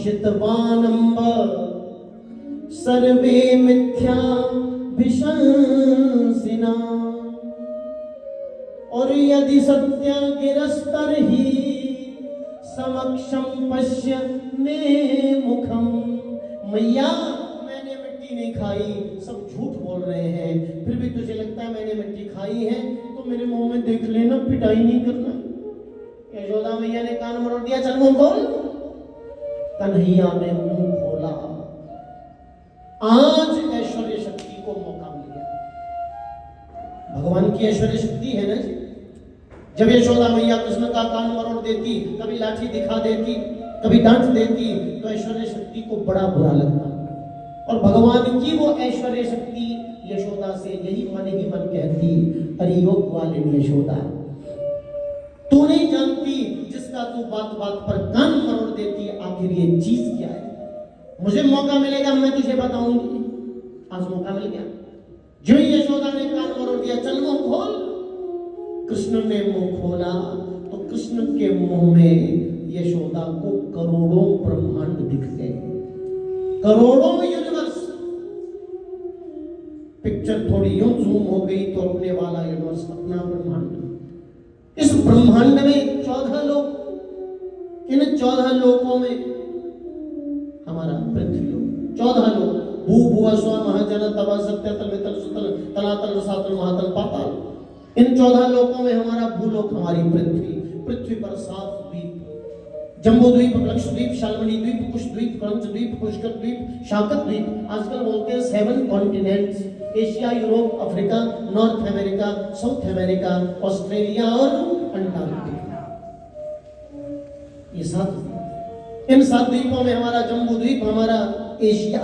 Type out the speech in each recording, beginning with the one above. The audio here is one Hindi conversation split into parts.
भविष्यतवानम्ब सर्वे मिथ्या भिशंसिना। और यदि सत्य गिरस्तर ही समक्षम पश्य मे मुखम। मैया मैंने मिट्टी नहीं खाई, सब झूठ बोल रहे हैं, फिर भी तुझे लगता है मैंने मिट्टी खाई है तो मेरे मुंह में देख लेना, पिटाई नहीं करना। यशोदा मैया ने कान मरोड़ दिया, चल मुंह खोल। कन्हैया ने मुंह खोला। आज ऐश्वर्य शक्ति को मौका मिल गया। भगवान की ऐश्वर्य शक्ति है ना जी। जब यशोदा मैया कृष्ण का कान मरोड़ देती, कभी लाठी दिखा देती, कभी डांट देती, तो ऐश्वर्य शक्ति को बड़ा बुरा लगता। और भगवान की वो ऐश्वर्य शक्ति यशोदा से यही मन ही मन कहती, अरे योग वाले यशोदा, तू नहीं जानती जिसका तू बात बात पर कान मरोड़ देती, आखिर ये चीज क्या है। मुझे मौका मिलेगा मैं तुझे बताऊंगी। आज मौका मिल गया। जो ही यशोदा ने कान मरोड़ दिया, चल मुंह खोल। कृष्ण ने मुंह खोला तो कृष्ण के मुंह में यशोदा को करोड़ों ब्रह्मांड दिख गए, करोड़ों यूनिवर्स। पिक्चर थोड़ी यूं जूम हो गई तो अपने वाला यूनिवर्स, अपना ब्रह्मांड। इस ब्रह्मांड में 14 लोक। इन 14 लोकों में हमारा पृथ्वी लोक, 14 लोक, भू भुव स्व महाजन तव सत्य तल वितल सुतल तलातल रसातल महातल पाताल। इन 14 लोकों में हमारा भूलोक, हमारी पृथ्वी। पृथ्वी पर 7 द्वीप, जम्बू द्वीप, लक्षद्वीप, शाल्मली द्वीप, कुश द्वीप, क्रंच द्वीप, पुष्कर द्वीप, शाकत द्वीप। आजकल बोलते हैं 7 continents, Asia, Europe, Africa, north America, south America, Australia और अंटार्कटिका। ये 7 द्वीप। इन 7 द्वीपों में हमारा जम्बू द्वीप, हमारा एशिया।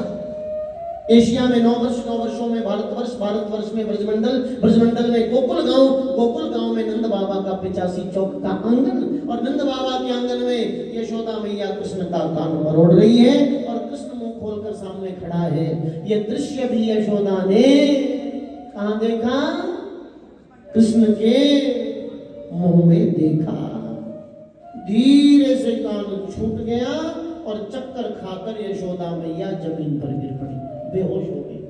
एशिया में 9 वर्ष, 9 वर्षों में भारतवर्ष, भारतवर्ष में ब्रजमंडल, ब्रजमंडल में गोकुल गांव, गोकुल गांव में नंद बाबा का 85 चौक का आंगन, और नंद बाबा के आंगन में यशोदा मैया कृष्ण का कान मरोड़ रही है और कृष्ण मुंह खोलकर सामने खड़ा है। ये दृश्य भी यशोदा ने कहां देखा? कृष्ण के मुंह में देखा। धीरे से कान छूट गया और चक्कर खाकर यशोदा मैया जमीन पर गिर पड़ी, बेहोश हो गई।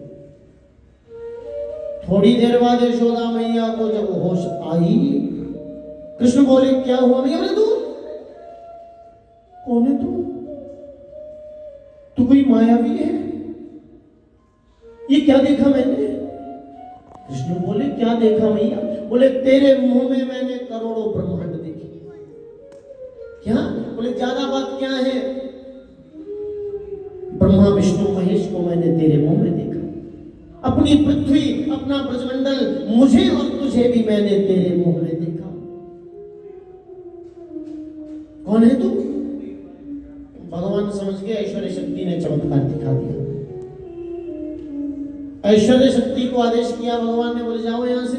थोड़ी देर बाद यशोदा मैया को जब होश आई, कृष्ण बोले क्या हुआ? मैया बोले तू कौन है? तू कोई मायावी है? ये क्या देखा मैंने? कृष्ण बोले क्या देखा मैया? बोले तेरे मुंह में मैंने करोड़ों ब्रह्मांड देखे। क्या? बोले ज्यादा बात क्या है? ब्रह्मा विष्णु महेश को मैंने तेरे मुंह में देखा। अपनी पृथ्वी, अपना ब्रजमंडल, मुझे और तुझे भी मैंने तेरे मुंह में देखा। कौन है तू? भगवान समझ गए, ऐश्वर्य शक्ति ने चमत्कार दिखा दिया। ऐश्वर्य शक्ति को आदेश किया भगवान ने, बोले जाओ यहां से।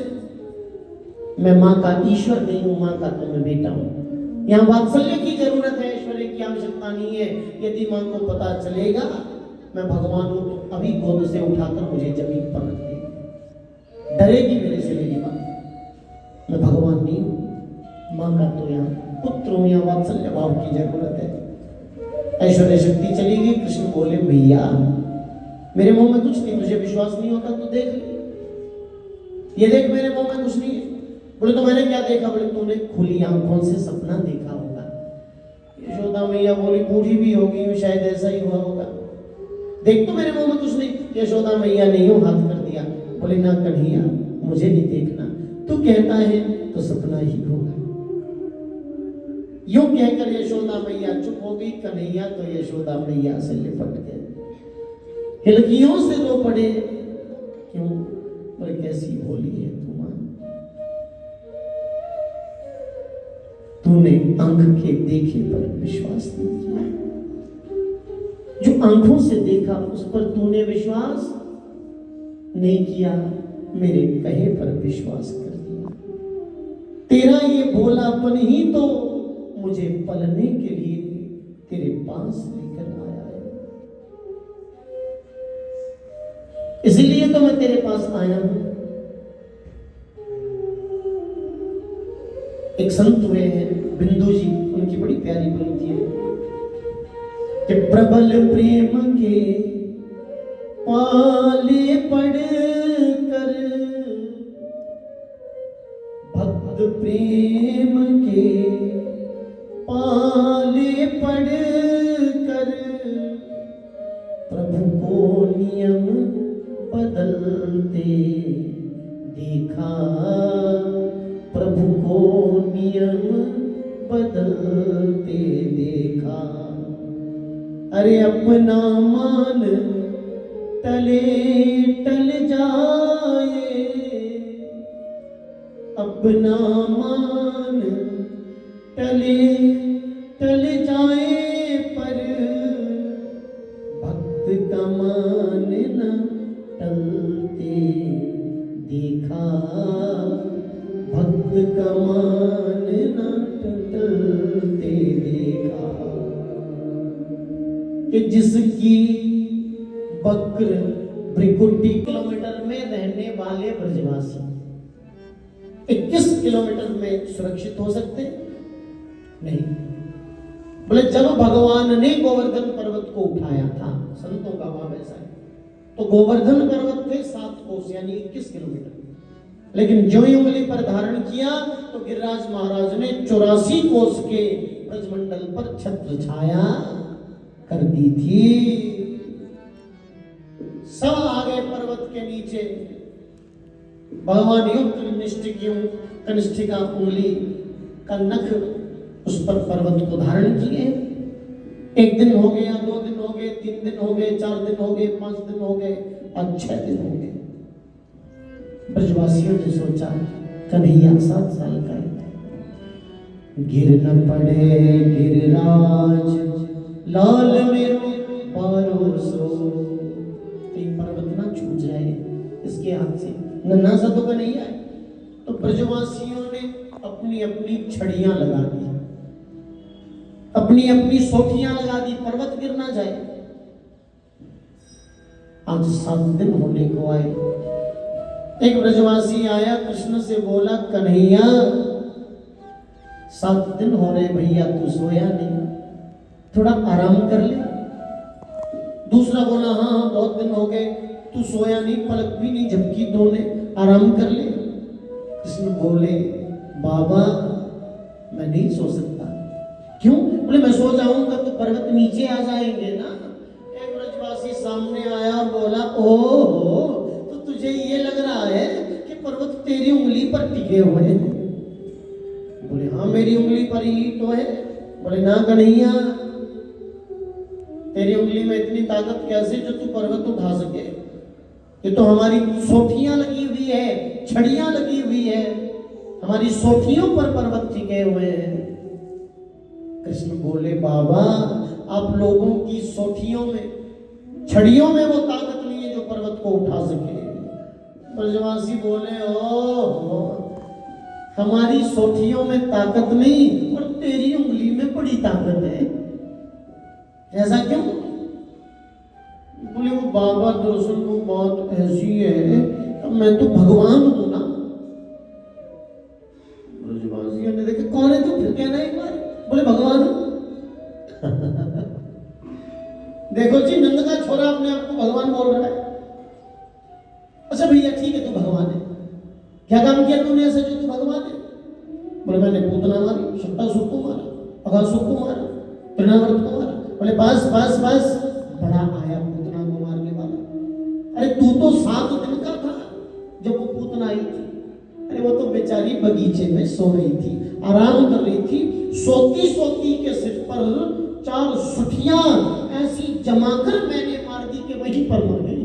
मैं मां का ईश्वर नहीं हूं, मां का तो मैं बेटा हूं। यहाँ वात्सल्य की जरूरत है, ऐश्वर्य की आवश्यकता नहीं है। यदि मां को पता चलेगा मैं भगवान हूं तो अभी गोद से उठाकर मुझे जमीन पर रख देगी, डरेगी मेरे से मेरी मां। मैं भगवान नहीं हूं, मां का तो यहाँ पुत्र हूं, यहाँ वात्सल्य भाव की जरूरत है। ऐश्वर्य शक्ति चली गई। कृष्ण बोले भैया मेरे मुंह में कुछ नहीं, तुझे विश्वास नहीं होता तो देख ले, ये देख मेरे मुंह में कुछ नहीं है। बोले तो मैंने क्या देखा? बोले तूने खुली आंखों से सपना देखा होगा। यशोदा मैया बोली बूढ़ी भी होगी, शायद ऐसा ही हुआ होगा, देख तो मेरे मुंह में कुछ नहीं। यशोदा मैया ने यूं हाथ कर दिया, बोले ना कन्हैया मुझे नहीं देखना, तू कहता है तो सपना ही होगा। यूं कहकर यशोदा मैया चुप हो गई। कन्हैया तो यशोदा मैया से लिपट गए, हिलकियों से रो पड़े। क्यों? बोले कैसी भोली है तू मां, तूने आंख के देखे पर विश्वास नहीं किया, जो आंखों से देखा उस पर तूने विश्वास नहीं किया, मेरे कहे पर विश्वास कर दिया। तेरा ये भोलापन ही तो मुझे पलने के लिए तेरे पास लेकर आया है, इसलिए तो मैं तेरे पास आया हूं। एक संत हुए हैं बिंदु जी, उनकी बड़ी प्यारी पंक्ति है। कि प्रबल प्रेम के पाले पड़ कर, भक्त प्रेम के पाले पड़ कर, प्रभु को नियम बदलते देखा, प्रभु को नियम बदलते देखा। अरे अपना मान टले टल जाए, अपना मान टले टल जाए, पर भक्त का मान न टलते देखा, भक्त का मान न टलते देखा। कि जिसकी वक्र भ्रिकुटी किलोमीटर में रहने वाले ब्रजवासी 21 किलोमीटर में सुरक्षित हो सकते नहीं। बोले जब भगवान ने गोवर्धन पर्वत को उठाया था, संतों का भाव ऐसा है, तो गोवर्धन पर्वत थे 7 कोस यानी 21 किलोमीटर, लेकिन जो उंगली पर धारण किया तो गिरिराज महाराज ने 84 कोस के ब्रजमंडल पर छत्र छाया कर दी थी। सब आगे पर्वत के नीचे भगवान युक्त कनिष्ठिका उंगली का नख उस पर पर्वत को धारण किए। 1 दिन हो गया, 2 दिन हो गए, 3 दिन हो गए, 4 दिन हो गए, 5 दिन हो गए और 6 दिन हो गए। ब्रजवासियों ने सोचा कन्हैया 7 साल का है, गिर न पड़े गिरिराज लाल मेरो पारो सो, पर्वत ना छूट जाए इसके हाथ से, नन्हा सा तो कन्हैया है। तो ब्रजवासियों ने अपनी अपनी छड़ियां लगा दी, अपनी अपनी सोटियां लगा दी, पर्वत गिर ना जाए। आज 7 दिन होने को आए। एक ब्रजवासी आया, कृष्ण से बोला कन्हैया 7 दिन हो रहे भैया तू सोया नहीं, थोड़ा आराम कर ले। दूसरा बोला हाँ बहुत दिन हो गए तू सोया नहीं, पलक भी नहीं झपकी तूने, आराम कर ले। कृष्ण बोले बाबा मैं नहीं सो सकता। क्यों? बोले मैं सो जाऊंगा तो पर्वत नीचे आ जाएंगे ना। एक ब्रजवासी सामने आया और बोला ओहो तो तुझे ये लग रहा है कि पर्वत तेरी उंगली पर टिके हुए हैं? बोले हाँ मेरी उंगली पर ही तो है। बोले ना कन्हैया, तेरी उंगली में इतनी ताकत कैसे जो तू पर्वत उठा सके? ये तो हमारी सोटियां लगी हुई है, छड़ियां लगी हुई है, हमारी सोटियों पर पर्वत टिके हुए हैं। कृष्ण बोले बाबा आप लोगों की सोटियों में, छड़ियों में वो ताकत नहीं है जो पर्वत को उठा सके। ब्रजवासी बोले ओ हमारी सोटियों में ताकत नहीं और तेरी उंगली में बड़ी ताकत है, ऐसा क्यों? बोले वो बाबा दरअसल वो बात ऐसी है, अब मैं तो भगवान हूं ना। ब्रजवासियों ने देखा कौन है तू, फिर कहना एक बार। बोले भगवान हूं। देखो जी नंद का छोरा अपने आप को भगवान बोल रहा है। अच्छा भैया ठीक है तू भगवान है, क्या काम किया तूने ऐसा जो तू भगवान है? बोले मैंने पूतना मारी, शक्तासुर को मारा, अघासुर को मारा, तृणावर्त को मारा। बोले बस बस बस, बड़ा आया पूतना को मारने वाला। अरे तू तो 7 दिन का था जब वो पूतना आई थी। अरे वो तो बेचारी बगीचे में सो रही थी, आराम कर रही थी, सोती सोती के सिर पर 4 सुठियां ऐसी जमाकर मैंने मार दी कि वहीं पर मर गई।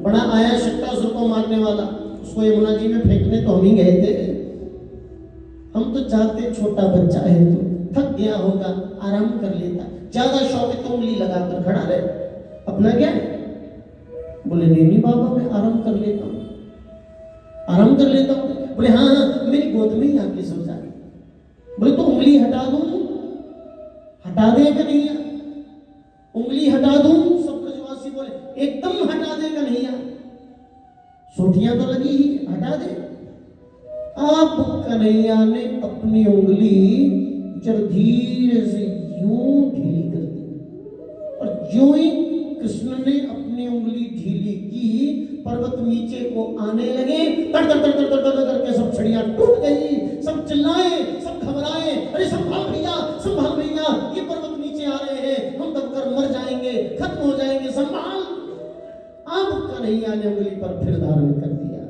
बड़ा आया शक्तासुर को मारने वाला, उसको यमुना जी में फेंकने तो हम ही गए थे। हम तो चाहते छोटा बच्चा है तो थक गया होगा, आराम कर लेता, ज्यादा शौक है तो उंगली लगाकर खड़ा रहे, अपना क्या है? बोले नहीं बाबा मैं आराम कर लेता हूँ, आराम कर लेता हूँ। बोले हाँ हाँ मेरी गोद में ही आके सो जा। बोले तो उंगली हटा दूं? हटा देगा नहीं, उंगली हटा दूं? सब ब्रजवासी बोले एकदम हटा देगा नहीं, सोटियां तो लगी ही, हटा दे। आप कन्हैया ने अपनी उंगली जब धीरे से पर्वत नीचे को आने लगे, तर तर तर तर तर तर करके सब छड़ियां टूट गई, सब चिल्लाए, सब घबराए, अरे संभाल भैया, ये पर्वत नीचे आ रहे हैं, हम दबकर मर जाएंगे, खत्म हो जाएंगे, संभाल। अब कन्हैया ने उंगली पर फिर धारण कर दिया।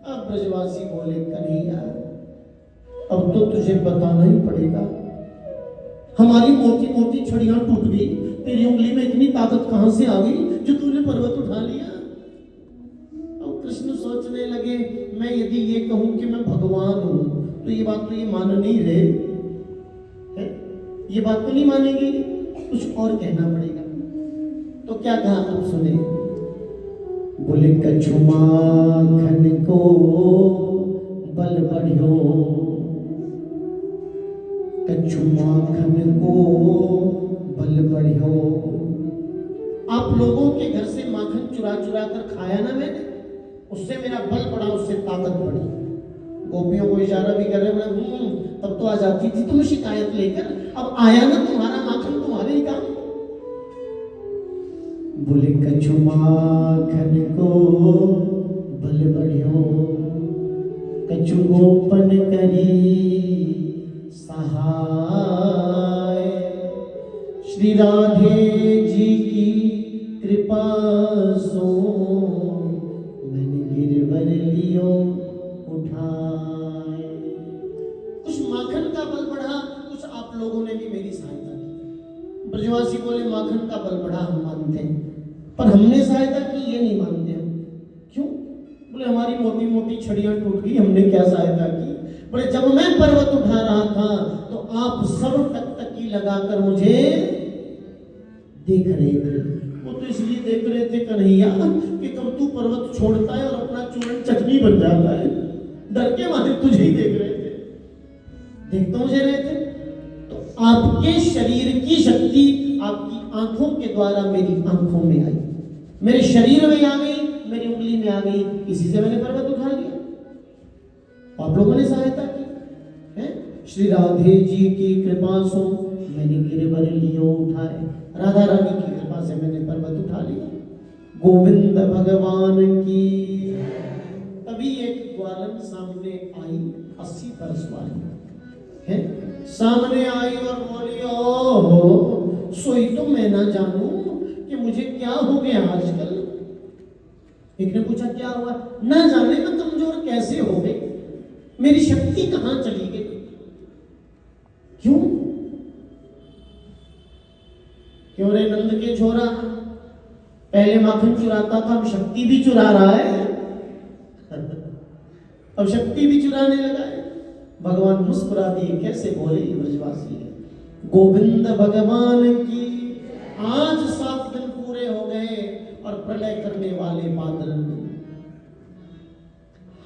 अब ब्रजवासी बोले, कन्हैया अब तो तुझे बताना ही पड़ेगा, हमारी मोटी मोटी छड़ियां टूट गई, तेरी उंगली में इतनी ताकत कहां से आ गई जो तूने पर्वत उठा लिया। अब कृष्ण सोचने लगे, मैं यदि ये कहूं कि मैं भगवान हूं तो ये बात तो ये मान नहीं रहे है? ये बात तो नहीं मानेगी, कुछ और कहना पड़ेगा। तो क्या कहा, आप सुने। बोले, कछु माखन को बल बढ़ियो, कछु माखन को बल बढ़ियो। आप लोगों के घर से माखन चुरा चुरा कर खाया ना मैंने, उससे मेरा बल बढ़ा, उससे ताकत बढ़ी। गोपियों को इशारा भी कर रहे हैं, तब तो आ जाती थी तुम शिकायत लेकर, अब आया ना तुम्हारा माखन, तुम्हारे ही काम। बोले, कछु माखन को बल बढ़ियो, कछु गोपन करी सहाय। श्री राधे जी की कृपा सो मैंने गिरवर लियो उठाए। कुछ माखन का बल बढ़ा, कुछ आप लोगों ने भी मेरी सहायता की। ब्रजवासी बोले, माखन का बल बढ़ा हम मानते हैं, पर हमने सहायता की ये नहीं मानते हम। क्यों? बोले, हमारी मोटी मोटी छड़ियां टूट गई, हमने क्या सहायता की। बोले, जब मैं पर्वत उठा रहा था तो आप सब टकटकी लगाकर मुझे देख रहे थे। वो तो इसलिए देख रहे थे कन्हैया कि कब तू पर्वत छोड़ता है और अपना चूर्ण चटनी बन जाता है, डर के मारे तुझे ही देख रहे थे, देख तो मुझे रहे थे। तो आपके शरीर की शक्ति आपकी आंखों के द्वारा मेरी आंखों में आई, मेरे शरीर में आ गई, मेरी उंगली में आ गई, इसी से मैंने पर्वत उठा लिया। आप लोगों ने सहायता की है। श्री राधे जी की कृपा से मैंने गिरवर लियो उठाए, राधा रानी की कृपा से मैंने पर्वत उठा लिया। गोविंद भगवान की। तभी एक ग्वालन सामने आई, 80 वर्ष वाली है, सामने आई और बोली, ओहो सोई तो मैं ना जानूं कि मुझे क्या हो गया आजकल। एक ने पूछा, क्या हुआ? ना जाने मैं कमजोर कैसे हो गई, मेरी शक्ति कहां चली गई। क्यों? क्यों रे नंद के छोरा, पहले माखन चुराता था, अब शक्ति भी चुरा रहा है। अब शक्ति भी चुराने लगा है। भगवान मुस्कुरा दिए, कैसे बोले ब्रजवासी है। गोविंद भगवान की। आज 7 दिन पूरे हो गए और प्रलय करने वाले बादल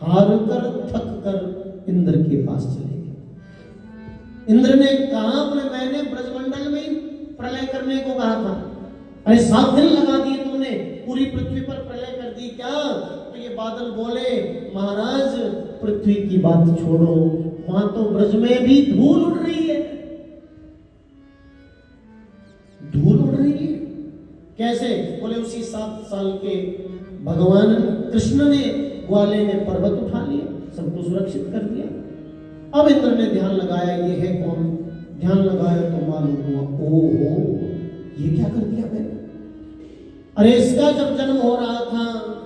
हार कर थक कर इंद्र के पास चले गए। इंद्र ने कहा, मैंने ब्रजमंडल में प्रलय करने को कहा था, अरे 7 दिन लगा दिए तुमने, पूरी पृथ्वी पर प्रलय कर दी क्या? तो ये बादल बोले, महाराज पृथ्वी की बात छोड़ो, वहां तो ब्रज में भी धूल उड़ रही है। धूल उड़ रही है कैसे? बोले, उसी 7 साल के भगवान कृष्ण ने ग्वाले में पर्वत उठा लिया, सबको सुरक्षित कर दिया। अब इंद्र ने ध्यान लगाया, ये है कौन? ध्यान लगाया तो मालूम हुआ, ओहो ये क्या कर दिया मैंने। अरे इसका जब जन्म हो रहा था,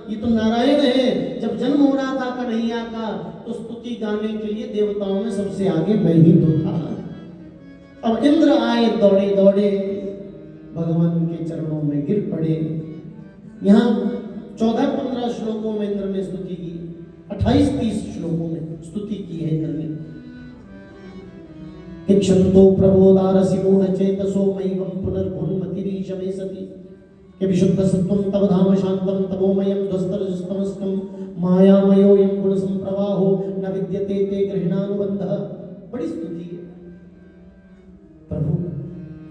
ये तो नारायण है, जब जन्म हो रहा था कन्हैया का, तो स्तुति गाने के लिए देवताओं में सबसे आगे मैं ही तो था। अब इंद्र आए दौड़े दौड़े, भगवान के चरणों में गिर पड़े। यहाँ 14-15 श्लोकों में इंद्र ने स्तुति की, 28-30 श्लोकों में स्तुति की है इंद्र ने। इक्षंतो प्रबोधारसि मूढ़चेतसो मयिवं पुनर्भुन्मतिरीशमे सति कि विशुद्ध सत्वं तव धाम शांतं तमोमयं ध्वस्तरजस्तमस्कं मायामयोऽयं गुणसंप्रवाहो न विद्यते ते गृह्णानुबन्धः। बड़ी स्तुति है। प्रभु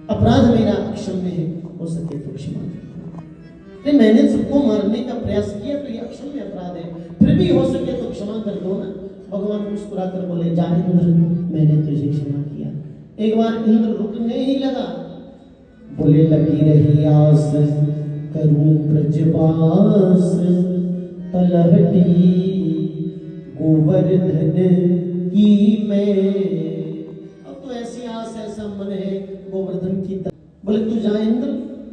अपराध मेरा अक्षम्य है, हो सके तो क्षमा करो। मैंने सबको मारने का प्रयास किया तो ये अक्षम्य अपराध है, फिर भी हो सके तो क्षमा कर दो ना। भगवान मुस्कुरा कर बोले, जा इंद्र, मैंने तुझे क्षमा किया। एक बार इंद्र रुकने ही लगा, बोले, लगी रही आस करूं ब्रजवास, तलहटी गोवर्धन की मैं। अब तो ऐसी आस ऐसा मन है गोवर्धन की बोले तू जा इंद्र,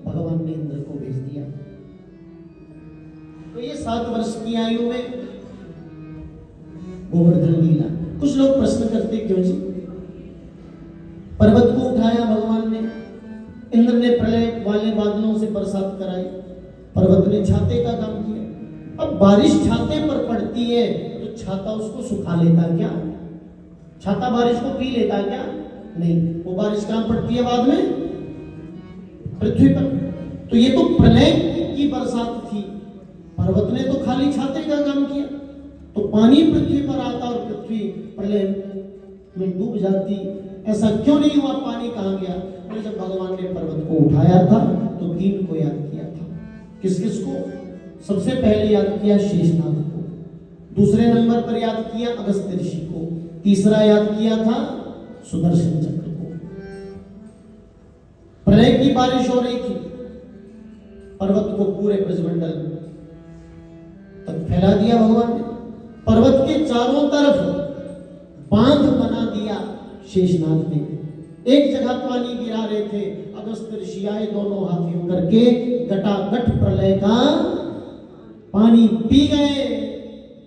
भगवान ने इंद्र को भेज दिया। तो ये 7 वर्ष की आयु में गोवर्धन लीला। कुछ लोग प्रश्न करते क्यों जी, पर्वत को उठाया भगवान ने, इंद्र ने प्रलय वाले बादलों से बरसात कराई, पर्वत ने छाते का काम किया। अब बारिश छाते पर पड़ती है तो छाता उसको सुखा लेता क्या? छाता बारिश को पी लेता क्या? नहीं, वो बारिश कहां पड़ती है बाद में? पृथ्वी पर। तो ये तो प्रलय की बरसात थी, पर्वत ने तो खाली छाते का काम किया। तो पानी पृथ्वी पर आता और पृथ्वी प्रलय में डूब जाती। ऐसा क्यों नहीं हुआ? पानी कहां गया? और जब भगवान ने पर्वत को उठाया था तो 3 को याद किया था। किस किस को? सबसे पहले याद किया शेषनाग को, दूसरे नंबर पर याद किया अगस्त्य ऋषि को, तीसरा याद किया था सुदर्शन चक्र को। प्रलय की बारिश हो रही थी, पर्वत को पूरे ब्रजमंडल तक फैला दिया भगवान ने। पर्वत के चारों तरफ बांध बना दिया शेषनाग ने। एक जगह पानी गिरा रहे थे, अगस्त्य ऋषि आए, दोनों हाथियों करके गटागट प्रलय का पानी पी गए।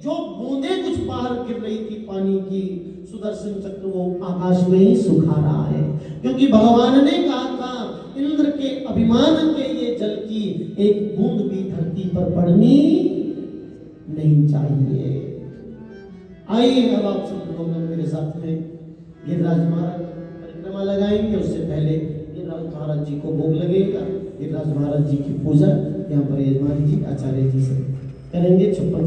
जो बूंदे कुछ बाहर गिर रही थी पानी की, सुदर्शन चक्र वो आकाश में ही सुखा रहा है। क्योंकि भगवान ने कहा था इंद्र के अभिमान के ये जल की एक बूंद भी धरती पर पड़नी नहीं चाहिए। आइए अब आप सब लोग मेरे साथ में गिरिराज महाराज परिक्रमा लगाएंगे। उससे पहले गिरिराज महाराज जी को भोग लगेगा। गिरिराज महाराज जी की पूजा यहाँ पर यजमान जी आचार्य जी से करेंगे। 56